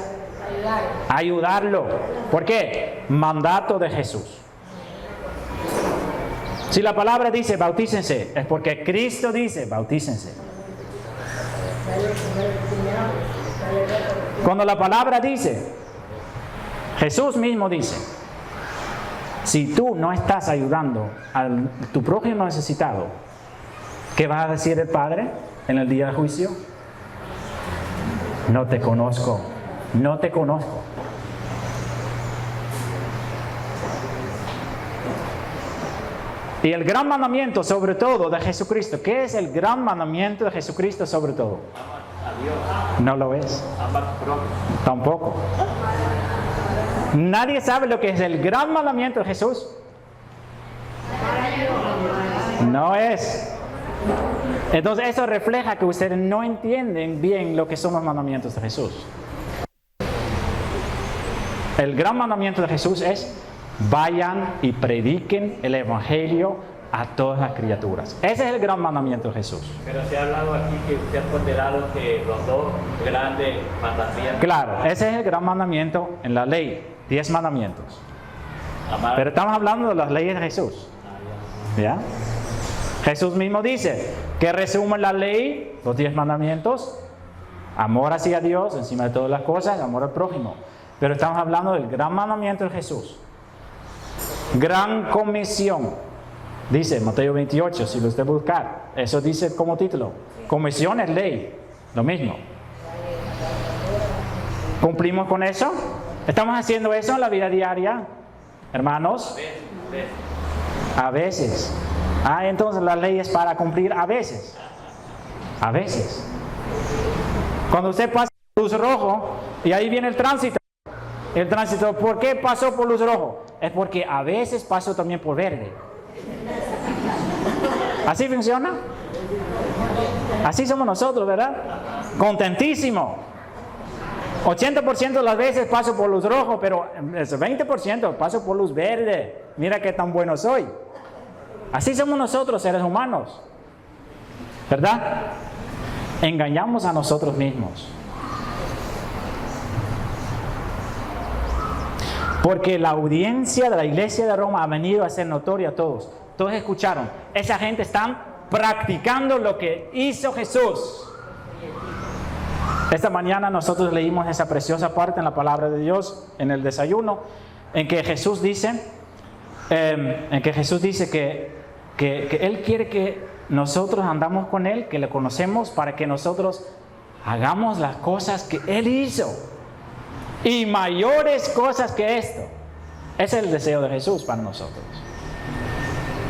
Ayudarlo. ¿Por qué? Mandato de Jesús. Si la palabra dice bautícense, es porque Cristo dice bautícense. Cuando la palabra dice, Jesús mismo dice, si tú no estás ayudando a tu prójimo necesitado, ¿qué va a decir el Padre en el día del juicio? No te conozco, no te conozco. Y el gran mandamiento sobre todo de Jesucristo, ¿qué es el gran mandamiento de Jesucristo sobre todo? a Dios. No lo es. Amar al prójimo. Tampoco. Nadie sabe lo que es el gran mandamiento de Jesús. No es. Entonces eso refleja que ustedes no entienden bien lo que son los mandamientos de Jesús. El gran mandamiento de Jesús es: vayan y prediquen el evangelio a todas las criaturas. Ese es el gran mandamiento de Jesús. Pero se ha hablado aquí que usted ha ponderado que los dos grandes mandamientos. Claro, ese es el gran mandamiento en la ley, 10 mandamientos. Amar. Pero estamos hablando de las leyes de Jesús. ¿Ya? Jesús mismo dice que resume la ley, los 10 mandamientos: amor hacia Dios encima de todas las cosas, amor al prójimo. Pero estamos hablando del gran mandamiento de Jesús. Gran comisión. Dice Mateo 28, si lo usted buscar. Eso dice como título. Comisión es ley. Lo mismo. ¿Cumplimos con eso? ¿Estamos haciendo eso en la vida diaria, hermanos? A veces. Entonces la ley es para cumplir a veces. A veces. Cuando usted pasa por luz rojo y ahí viene el tránsito. El tránsito, ¿por qué pasó por luz rojo? Es porque a veces pasó también por verde. ¿Así funciona? Así somos nosotros, ¿verdad? Contentísimo. 80% de las veces paso por luz rojo, pero ese 20% paso por luz verde. Mira qué tan bueno soy. Así somos nosotros, seres humanos. ¿Verdad? Engañamos a nosotros mismos. Porque la audiencia de la iglesia de Roma ha venido a ser notoria a todos. Todos escucharon. Esa gente está practicando lo que hizo Jesús. Esta mañana nosotros leímos esa preciosa parte en la palabra de Dios en el desayuno, en que Jesús dice que Él quiere que nosotros andamos con Él, que le conocemos, para que nosotros hagamos las cosas que Él hizo. Y mayores cosas que esto. Ese es el deseo de Jesús para nosotros.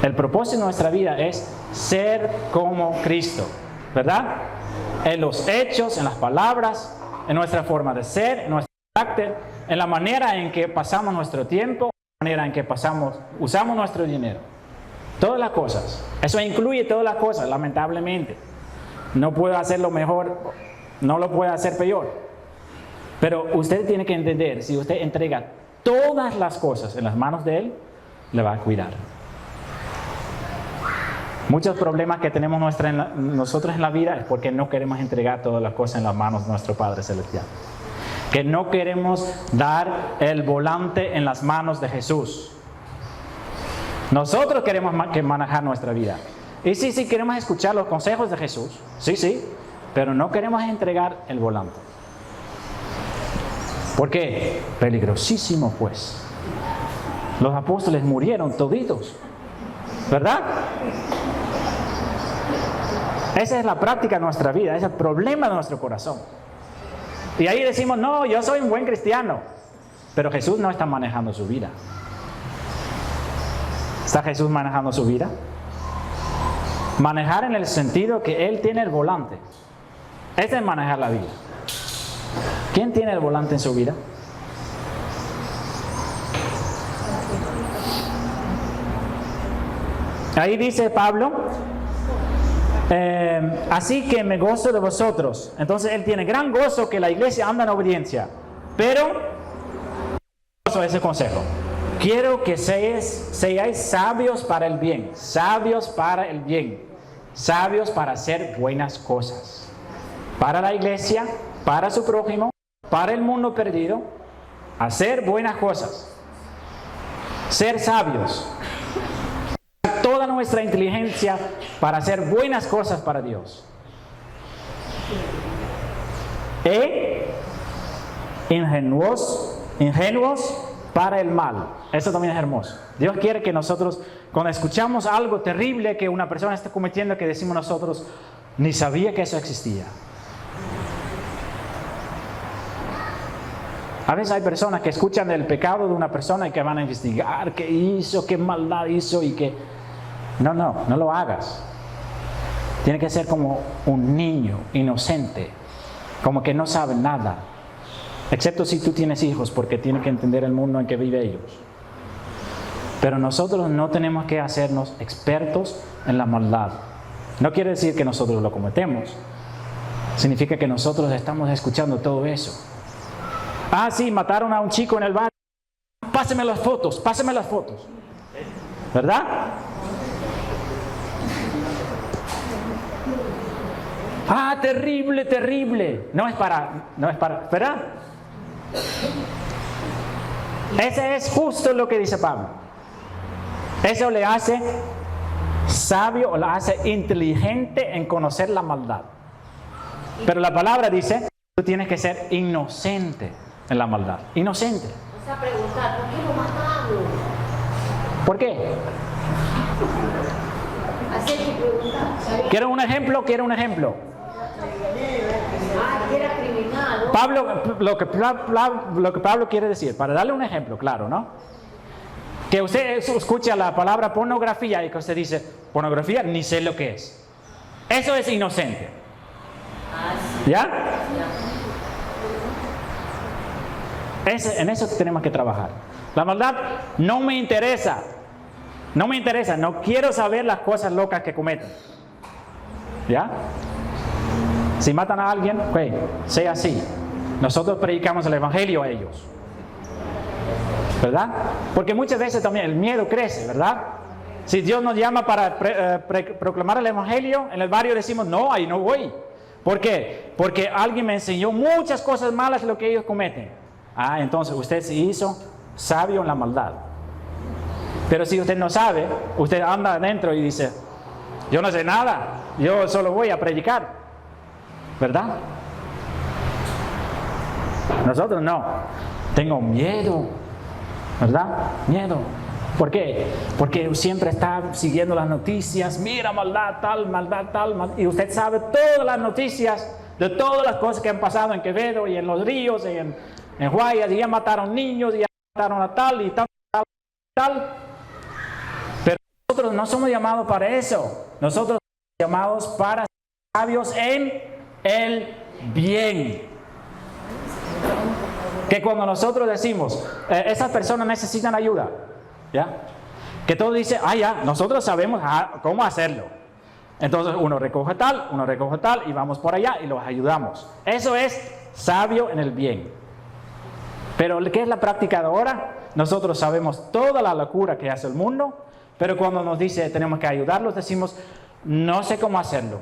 El propósito de nuestra vida es ser como Cristo, ¿verdad? En los hechos, en las palabras, en nuestra forma de ser, en nuestro carácter, en la manera en que pasamos nuestro tiempo, en la manera en que usamos nuestro dinero. Todas las cosas. Eso incluye todas las cosas, lamentablemente. No puedo hacerlo mejor, no lo puedo hacer peor. Pero usted tiene que entender, si usted entrega todas las cosas en las manos de Él, le va a cuidar. Muchos problemas que tenemos nosotros en la vida es porque no queremos entregar todas las cosas en las manos de nuestro Padre Celestial. Que no queremos dar el volante en las manos de Jesús. Nosotros queremos manejar nuestra vida. Y sí, queremos escuchar los consejos de Jesús. Sí, pero no queremos entregar el volante. ¿Por qué? Peligrosísimo, pues. Los apóstoles murieron toditos, ¿verdad? Esa es la práctica de nuestra vida, ese es el problema de nuestro corazón. Y ahí decimos, no, yo soy un buen cristiano. Pero Jesús no está manejando su vida. ¿Está Jesús manejando su vida? Manejar en el sentido que Él tiene el volante. Ese es manejar la vida. ¿Quién tiene el volante en su vida? Ahí dice Pablo, así que me gozo de vosotros. Entonces él tiene gran gozo que la iglesia anda en obediencia. Pero, ese consejo. Quiero que seáis sabios para el bien. Sabios para el bien. Sabios para hacer buenas cosas. Para la iglesia, para su prójimo, para el mundo perdido, hacer buenas cosas, ser sabios, toda nuestra inteligencia para hacer buenas cosas para Dios. Ingenuos para el mal. Eso también es hermoso. Dios quiere que nosotros, cuando escuchamos algo terrible que una persona está cometiendo, que decimos nosotros, ni sabía que eso existía. A veces hay personas que escuchan el pecado de una persona y que van a investigar qué hizo, qué maldad hizo y que... No lo hagas. Tiene que ser como un niño inocente como que no saben nada, excepto si tú tienes hijos, porque tienen que entender el mundo en que viven ellos. Pero nosotros no tenemos que hacernos expertos en la maldad. No quiere decir que nosotros lo cometemos. Significa que nosotros estamos escuchando todo eso. Ah, sí, mataron a un chico en el barrio. Páseme las fotos. ¿Verdad? Ah, terrible. No es para, ¿verdad? Ese es justo lo que dice Pablo. Eso le hace sabio o le hace inteligente en conocer la maldad. Pero la palabra dice, tú tienes que ser inocente en la maldad. Inocente. O sea, preguntar, ¿por qué lo mataron? ¿Por qué? Así hay que preguntar. ¿Quieren un ejemplo? Ah, que era criminal, ¿no? Pablo, lo que Pablo quiere decir, para darle un ejemplo, claro, ¿no? Que usted escucha la palabra pornografía y que usted dice, pornografía, ni sé lo que es. Eso es inocente. ¿Ya? En eso tenemos que trabajar. La maldad no me interesa. No quiero saber las cosas locas que cometen. ¿Ya? Si matan a alguien, pues, sea así. Nosotros predicamos el evangelio a ellos. ¿Verdad? Porque muchas veces también el miedo crece, ¿verdad? Si Dios nos llama para proclamar el evangelio, en el barrio decimos, no, ahí no voy. ¿Por qué? Porque alguien me enseñó muchas cosas malas de lo que ellos cometen. Ah, entonces usted se hizo sabio en la maldad. Pero si usted no sabe, usted anda adentro y dice, yo no sé nada, yo solo voy a predicar. ¿Verdad? Nosotros no. Tengo miedo. ¿Verdad? Miedo. ¿Por qué? Porque siempre está siguiendo las noticias. Mira, maldad tal. Y usted sabe todas las noticias de todas las cosas que han pasado en Quevedo y en Los Ríos y en Guayas. Y ya mataron niños y ya mataron a tal y tal. Pero nosotros no somos llamados para eso. Nosotros somos llamados para ser sabios en el bien. Que cuando nosotros decimos, esas personas necesitan ayuda, ¿ya? Que todos dicen, ya, nosotros sabemos cómo hacerlo. Entonces uno recoge tal y vamos por allá y los ayudamos. Eso es sabio en el bien. Pero ¿qué es la práctica de ahora? Nosotros sabemos toda la locura que hace el mundo, pero cuando nos dice tenemos que ayudarlos, decimos, no sé cómo hacerlo.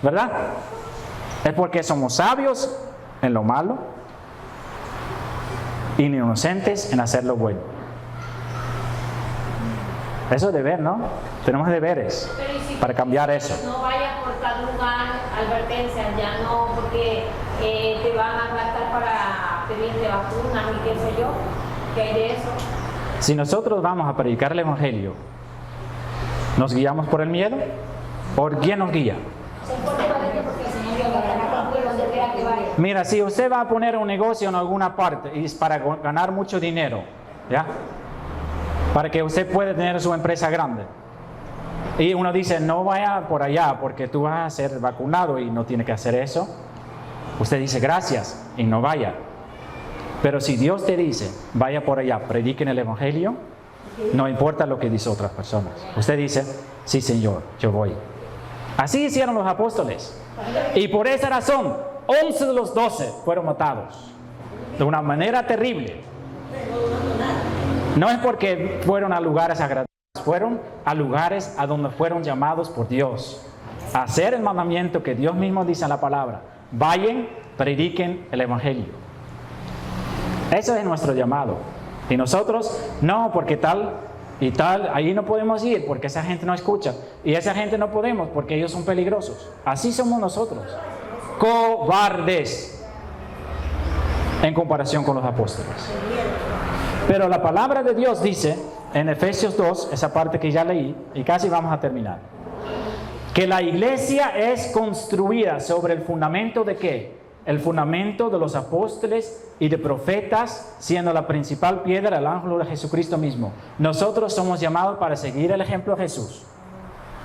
¿Verdad? Es porque somos sabios en lo malo, inocentes en hacer lo bueno. Eso es deber, ¿no? Tenemos deberes para cambiar eso. No vayas por tal lugar, advertencias, ya no, porque te van a gastar para pedirte vacunas y qué sé yo, ¿qué hay de eso? Si nosotros vamos a predicar el evangelio, ¿nos guiamos por el miedo? ¿Por quién nos guía? Mira, si usted va a poner un negocio en alguna parte y es para ganar mucho dinero, ¿ya? Para que usted pueda tener su empresa grande. Y uno dice, no vaya por allá porque tú vas a ser vacunado y no tiene que hacer eso. Usted dice, gracias, y no vaya. Pero si Dios te dice, vaya por allá, prediquen el evangelio, no importa lo que dicen otras personas. Usted dice, sí, Señor, yo voy. Así hicieron los apóstoles. Y por esa razón, 11 de los 12 fueron matados. De una manera terrible. No es porque fueron a lugares agradables, fueron a lugares a donde fueron llamados por Dios. A hacer el mandamiento que Dios mismo dice en la palabra. Vayan, prediquen el evangelio. Ese es nuestro llamado. Y nosotros, no, porque tal y tal, ahí no podemos ir porque esa gente no escucha. Y esa gente no podemos porque ellos son peligrosos. Así somos nosotros. Cobardes en comparación con los apóstoles. Pero la palabra de Dios dice en Efesios 2, esa parte que ya leí, y casi vamos a terminar, que la iglesia es construida sobre el fundamento de ¿qué? El fundamento de los apóstoles y de profetas, siendo la principal piedra el ángel de Jesucristo mismo. Nosotros somos llamados para seguir el ejemplo de Jesús.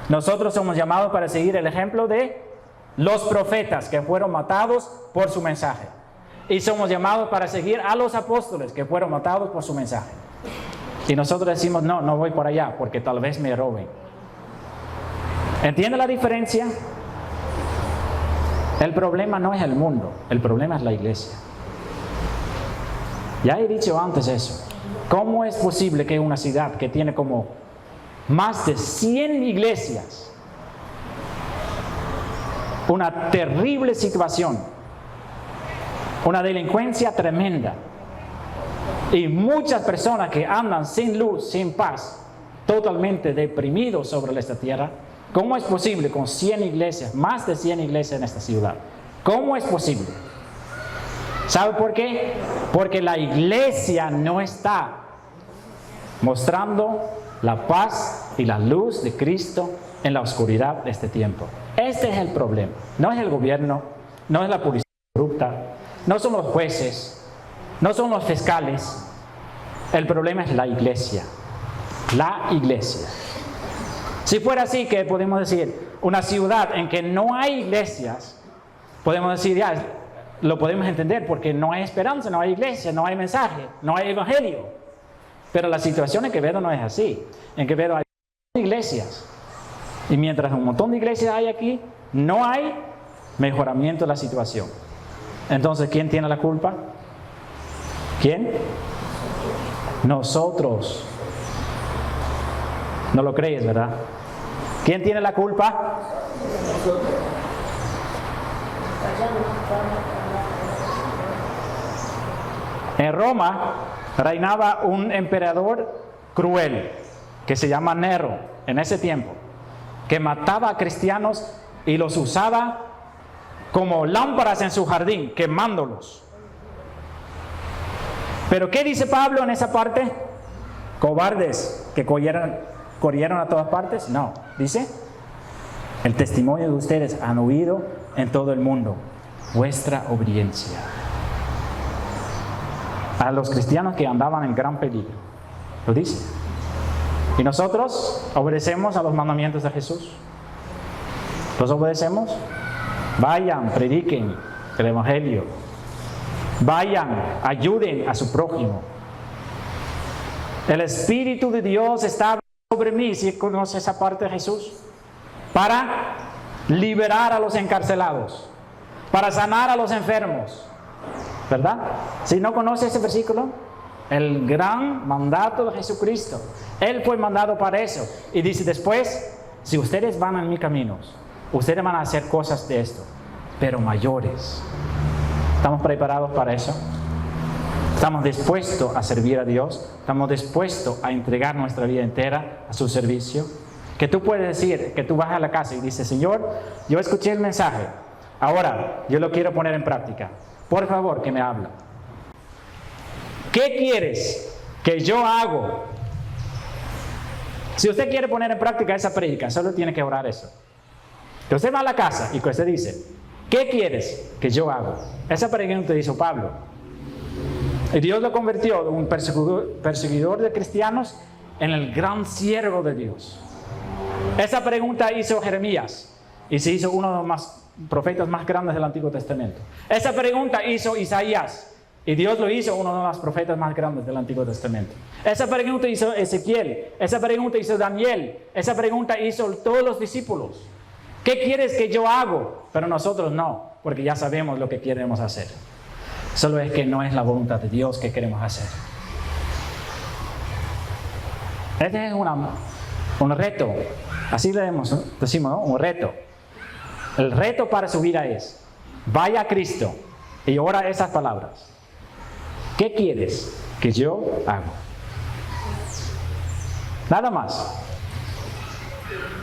Nosotros somos llamados para seguir el ejemplo de los profetas que fueron matados por su mensaje. Y somos llamados para seguir a los apóstoles que fueron matados por su mensaje. Y nosotros decimos, no, no voy por allá porque tal vez me roben. ¿Entiende la diferencia? El problema no es el mundo, el problema es la iglesia. Ya he dicho antes eso. ¿Cómo es posible que una ciudad que tiene como más de 100 iglesias, una terrible situación, una delincuencia tremenda y muchas personas que andan sin luz, sin paz, totalmente deprimidos sobre esta tierra? ¿Cómo es posible con 100 iglesias, más de 100 iglesias en esta ciudad? ¿Cómo es posible? ¿Sabe por qué? Porque la iglesia no está mostrando la paz y la luz de Cristo en la oscuridad de este tiempo. Este es el problema. No es el gobierno, no es la policía corrupta, no son los jueces, no son los fiscales. El problema es la iglesia. La iglesia. Si fuera así, que podemos decir, una ciudad en que no hay iglesias, podemos decir, ya, lo podemos entender porque no hay esperanza, no hay iglesia, no hay mensaje, no hay evangelio. Pero la situación en Quevedo no es así. En Quevedo hay iglesias. Y mientras un montón de iglesias hay aquí, no hay mejoramiento de la situación. Entonces, ¿quién tiene la culpa? ¿Quién? Nosotros. No lo crees, ¿verdad? ¿Quién tiene la culpa? En Roma reinaba un emperador cruel que se llama Nero en ese tiempo, que mataba a cristianos y los usaba como lámparas en su jardín, quemándolos. Pero ¿qué dice Pablo en esa parte? Cobardes que corrieron a todas partes. No, dice, el testimonio de ustedes han oído en todo el mundo, vuestra obediencia. A los cristianos que andaban en gran peligro, lo dice. Y nosotros obedecemos a los mandamientos de Jesús. ¿Los obedecemos? Vayan, prediquen el evangelio. Vayan, ayuden a su prójimo. El Espíritu de Dios está sobre mí, si conoce esa parte de Jesús, para liberar a los encarcelados, para sanar a los enfermos, ¿verdad? Si no conoce ese versículo, el gran mandato de Jesucristo, Él fue mandado para eso. Y dice después, si ustedes van en mis caminos, ustedes van a hacer cosas de esto, pero mayores. ¿Estamos preparados para eso? ¿Estamos dispuestos a servir a Dios? ¿Estamos dispuestos a entregar nuestra vida entera a su servicio? Que tú puedes decir, que tú vas a la casa y dices, Señor, yo escuché el mensaje, ahora yo lo quiero poner en práctica. Por favor, que me hable. ¿Qué quieres que yo hago? Si usted quiere poner en práctica esa prédica, solo tiene que orar eso. Que usted va a la casa y que usted dice, ¿qué quieres que yo haga? Esa pregunta hizo Pablo. Y Dios lo convirtió de un perseguidor de cristianos en el gran siervo de Dios. Esa pregunta hizo Jeremías y se hizo uno de los profetas más grandes del Antiguo Testamento. Esa pregunta hizo Isaías y Dios lo hizo uno de los profetas más grandes del Antiguo Testamento. Esa pregunta hizo Ezequiel, esa pregunta hizo Daniel, esa pregunta hizo todos los discípulos. ¿Qué quieres que yo haga? Pero nosotros no, porque ya sabemos lo que queremos hacer. Solo es que no es la voluntad de Dios que queremos hacer. Este es un reto. Así le decimos, ¿no? Un reto. El reto para su vida es, vaya a Cristo y ora esas palabras. ¿Qué quieres que yo haga? Nada más.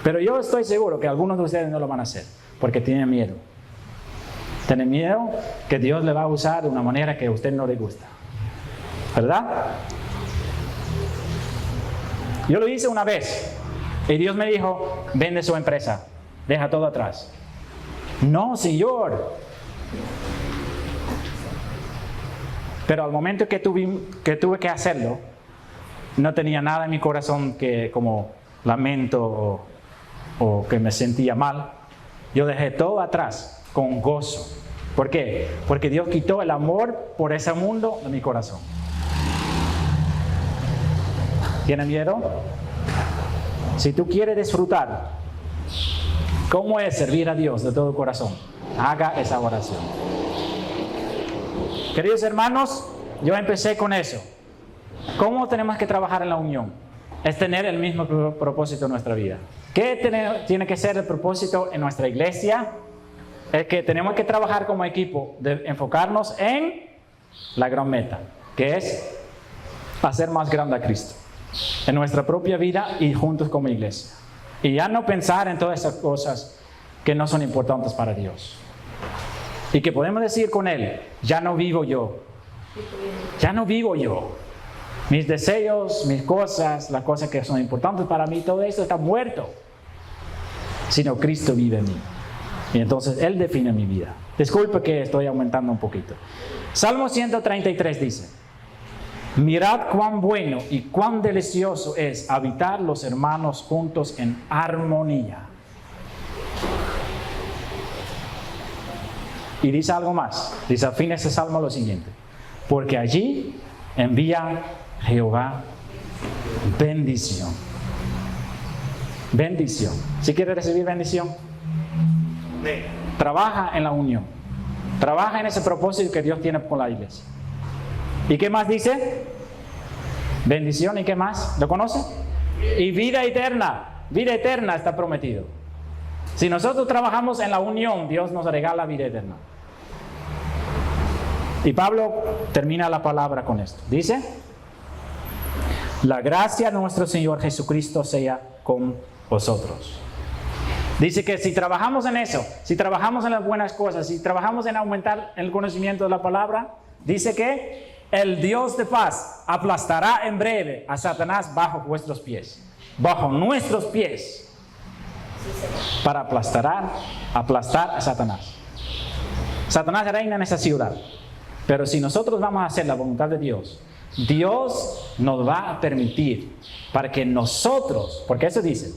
Pero yo estoy seguro que algunos de ustedes no lo van a hacer, porque tienen miedo. Tienen miedo que Dios le va a usar de una manera que a usted no le gusta. ¿Verdad? Yo lo hice una vez y Dios me dijo, vende su empresa, deja todo atrás. No, Señor. Pero al momento que tuve que hacerlo, no tenía nada en mi corazón que como lamento o que me sentía mal. yo dejé todo atrás con gozo. ¿Por qué? Porque Dios quitó el amor por ese mundo de mi corazón. ¿Tiene miedo? Si tú quieres disfrutar cómo es servir a Dios de todo corazón, haga esa oración. Queridos hermanos, yo empecé con eso. ¿Cómo tenemos que trabajar en la unión? Es tener el mismo propósito en nuestra vida. ¿Qué tiene que ser el propósito en nuestra iglesia? Es que tenemos que trabajar como equipo, de enfocarnos en la gran meta, que es hacer más grande a Cristo en nuestra propia vida y juntos como iglesia. Y ya no pensar en todas esas cosas que no son importantes para Dios. Y que podemos decir con Él, ya no vivo yo. Ya no vivo yo. Mis deseos, mis cosas, las cosas que son importantes para mí, todo eso está muerto. Sino Cristo vive en mí. Y entonces Él define mi vida. Disculpe que estoy aumentando un poquito. Salmo 133 dice: mirad cuán bueno y cuán delicioso es habitar los hermanos juntos en armonía. Y dice algo más. Dice al fin de ese salmo lo siguiente: porque allí envía Jehová bendición. Bendición. ¿Sí quiere recibir bendición? Trabaja en la unión. Trabaja en ese propósito que Dios tiene con la iglesia. ¿Y qué más dice? Bendición, ¿y qué más? ¿Lo conoce? Y vida eterna. Vida eterna está prometido. Si nosotros trabajamos en la unión, Dios nos regala vida eterna. Y Pablo termina la palabra con esto. Dice: la gracia de nuestro Señor Jesucristo sea con vosotros. Dice que si trabajamos en eso, si trabajamos en las buenas cosas, si trabajamos en aumentar el conocimiento de la palabra, dice que el Dios de paz aplastará en breve a Satanás bajo vuestros pies, bajo nuestros pies, para aplastar a Satanás. Satanás reina en esa ciudad, pero si nosotros vamos a hacer la voluntad de Dios, Dios nos va a permitir para que nosotros, porque eso dice,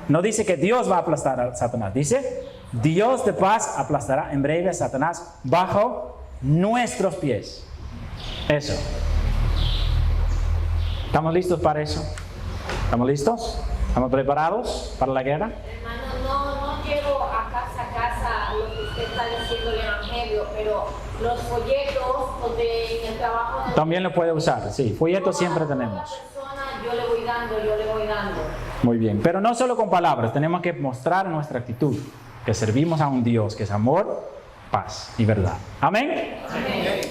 no dice que Dios va a aplastar a Satanás, dice Dios de paz aplastará en breve a Satanás bajo nuestros pies. Eso. ¿Estamos listos para eso? ¿Estamos listos? ¿Estamos preparados para la guerra? Hermano, no llevo a casa lo que usted está diciendo del evangelio, pero los folletos donde en el trabajo... También lo puede usar, sí, folletos siempre tenemos. Yo le voy dando. Muy bien, pero no solo con palabras, tenemos que mostrar nuestra actitud, que servimos a un Dios que es amor, paz y verdad. Amén. Amén.